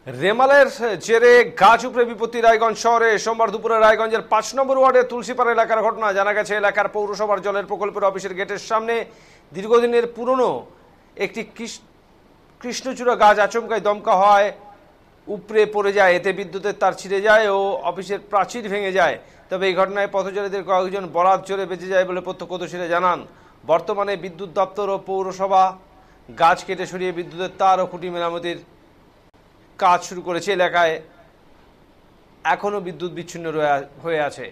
রেমালের জেরে গাছ উপড়ে বিপত্তি রায়গঞ্জ শহরে। সোমবার দুপুরে রায়গঞ্জের ৫ নম্বর ওয়ার্ডের তুলসীপাড়া এলাকার ঘটনা। জানা গেছে, এলাকার পৌরসভার জলের প্রকল্পের অফিসের গেটের সামনে দীর্ঘদিনের পুরনো একটি কৃষ্ণচূড়া গাছ আচমকায় দমকা হয় উপড়ে পড়ে যায়। এতে বিদ্যুতের তার ছিঁড়ে যায় ও অফিসের প্রাচীর ভেঙে যায়। তবে এই ঘটনায় পথচারীদের কয়েকজন বরাত জোরে বেঁচে যায় বলে প্রত্যক্ষদর্শীরা জানান। বর্তমানে বিদ্যুৎ দপ্তর ও পৌরসভা গাছ কেটে সরিয়ে বিদ্যুতের তার ও খুঁটি মেরামতির কাজ শুরু করেছে। এলাকায় এখনো বিদ্যুৎ বিচ্ছিন্ন হয়ে আছে।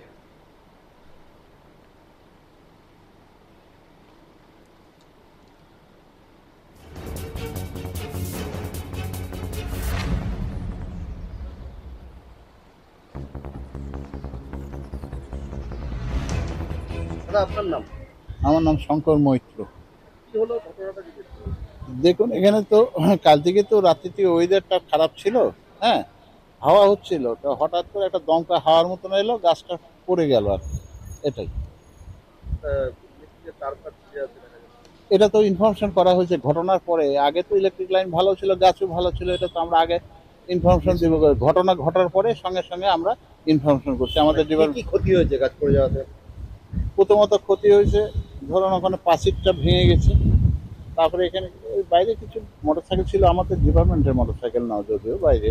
আপনার নাম? আমার নাম শঙ্কর মৈত্র। দেখুন, এখানে তো কাল থেকে তো রাত্রি থেকে ওয়েদারটা খারাপ ছিল, হ্যাঁ, হাওয়া হচ্ছিল, তো হঠাৎ করে একটা দমকা হাওয়ার মতন এলো, গাছটা পড়ে গেল আর এটাই। এটা তো ইনফরমেশন করা হয়েছে ঘটনার পরে। আগে তো ইলেকট্রিক লাইন ভালো ছিল, গাছও ভালো ছিল, এটা তো আমরা আগে ইনফরমেশন দিব। ঘটনা ঘটার পরে সঙ্গে সঙ্গে আমরা ইনফরমেশন করছি। আমাদের কি ক্ষতি হয়েছে গাছ পড়ে যাওয়াতে? প্রথমত ক্ষতি হয়েছে, ধরুন ওখানে প্রাচীরটা ভেঙে গেছে। তারপরে এখানে ওই বাইরে কিছু মোটরসাইকেল ছিল, আমাদের ডিপার্টমেন্টের মোটরসাইকেল না, যদিও বাইরে,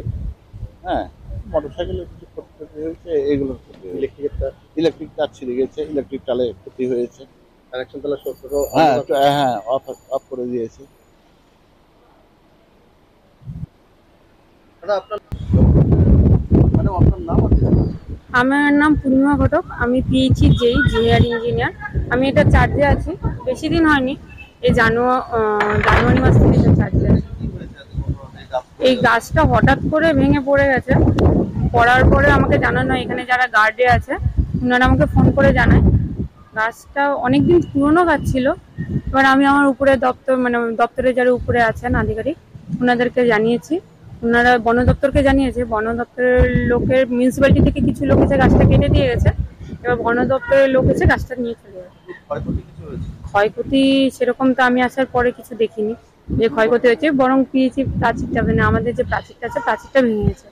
হ্যাঁ, মোটরসাইকেলের কিছু ক্ষতি হয়েছে। এগুলোর ক্ষতি, ইলেকট্রিক তার ছিঁড়ে গেছে, ইলেকট্রিক তালে ক্ষতি হয়েছে। কানেকশন তাহলে হ্যাঁ, অফ করে দিয়েছে। আমার নাম পূর্ণিমা ঘটক। আমি পিএইচই জেই জুনিয়র ইঞ্জিনিয়ার। আমি এটা চার্জে আছি, বেশি দিন হয়নি, এই জানুয়ারি মাস থেকে এটা চার্জে আছি। এই গাছটা হঠাৎ করে ভেঙে পড়ে গেছে। পড়ার পরে আমাকে জানানো, এখানে যারা গার্ডে আছে ওনারা আমাকে ফোন করে জানায়। গাছটা অনেকদিন পুরনো গাছ ছিল। এবার আমি আমার উপরে দপ্তরে যারা উপরে আছেন আধিকারিক, ওনাদেরকে জানিয়েছি। ওনারা বন দপ্তরকে জানিয়েছে। বন দপ্তরের লোকের, মিউনিসিপ্যালিটি থেকে কিছু লোক এসে গাছটা কেটে দিয়ে গেছে। এবার বন দপ্তরের লোক এসে গাছটা নিয়ে চলে গেছে। ক্ষয়ক্ষতি সেরকম তো আমি আসার পরে কিছু দেখিনি যে ক্ষয়ক্ষতি হয়েছে, বরং পিএইচি প্রাচীরটা, আমাদের যে প্রাচীরটা আছে প্রাচীরটা ভেঙে গেছে।